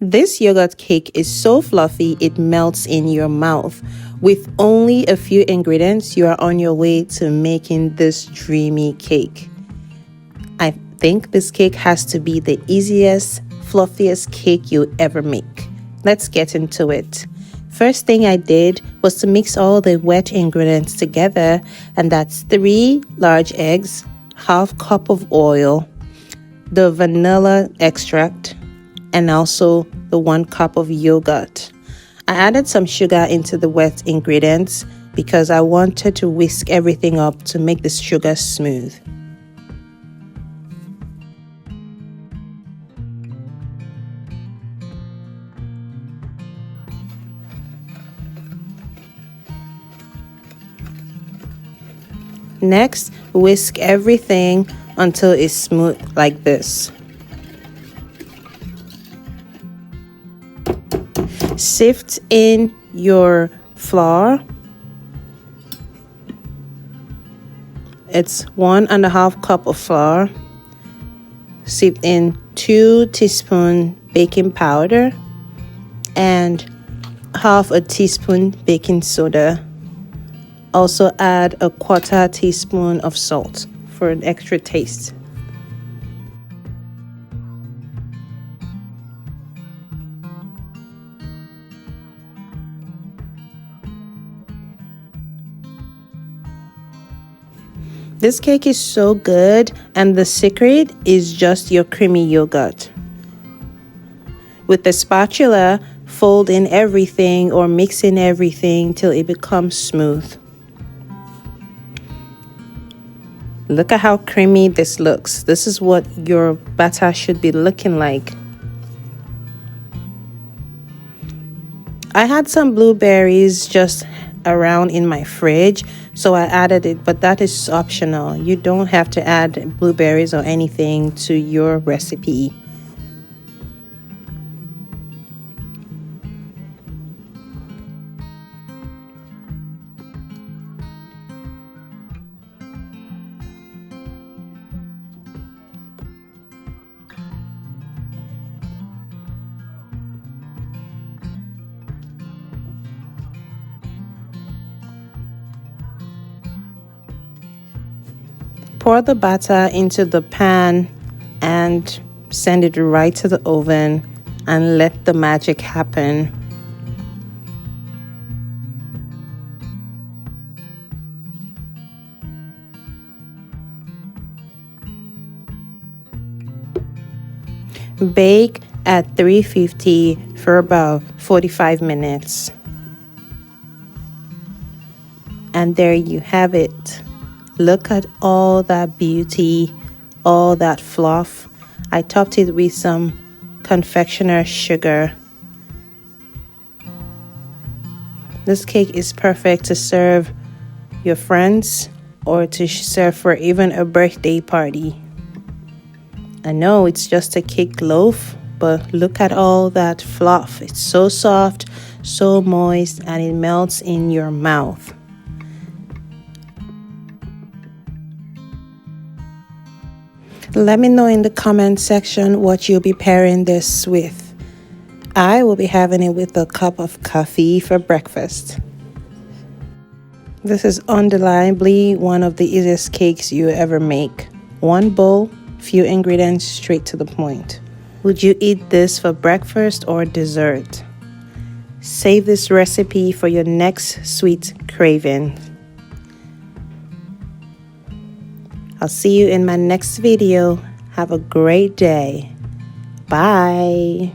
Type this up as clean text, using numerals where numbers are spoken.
This yogurt cake is so fluffy it melts in your mouth. With only a few ingredients, you are on your way to making this dreamy cake. I think this cake has to be the easiest, fluffiest cake you ever make. Let's get into it. First thing I did was to mix all the wet ingredients together, and that's 3 large eggs, half cup of oil, the vanilla extract, and also the 1 cup of yogurt. I added some sugar into the wet ingredients because I wanted to whisk everything up to make the sugar smooth. Next, whisk everything until it's smooth like this. Sift in your flour. It's 1.5 cup of flour. Sift in 2 teaspoons baking powder and half a teaspoon baking soda. Also add a 1/4 teaspoon of salt for an extra taste. This cake is so good, and the secret is just your creamy yogurt. With the spatula, fold in everything or mix in everything till it becomes smooth. Look at how creamy this looks. This is what your batter should be looking like. I had some blueberries just around in my fridge, so I added it, but that is optional. You don't have to add blueberries or anything to your recipe. Pour the batter into the pan and send it right to the oven and let the magic happen. Bake at 350 for about 45 minutes. And there you have it. Look at all that beauty, all that fluff. I topped it with some confectioner sugar. This cake is perfect to serve your friends or to serve for even a birthday party. I know it's just a cake loaf, but look at all that fluff. It's so soft, so moist, and it melts in your mouth. Let me know in the comment section what you'll be pairing this with. I will be having it with a cup of coffee for breakfast. This is undeniably one of the easiest cakes you ever make. 1 bowl, few ingredients, straight to the point. Would you eat this for breakfast or dessert? Save this recipe for your next sweet craving. I'll see you in my next video. Have a great day. Bye.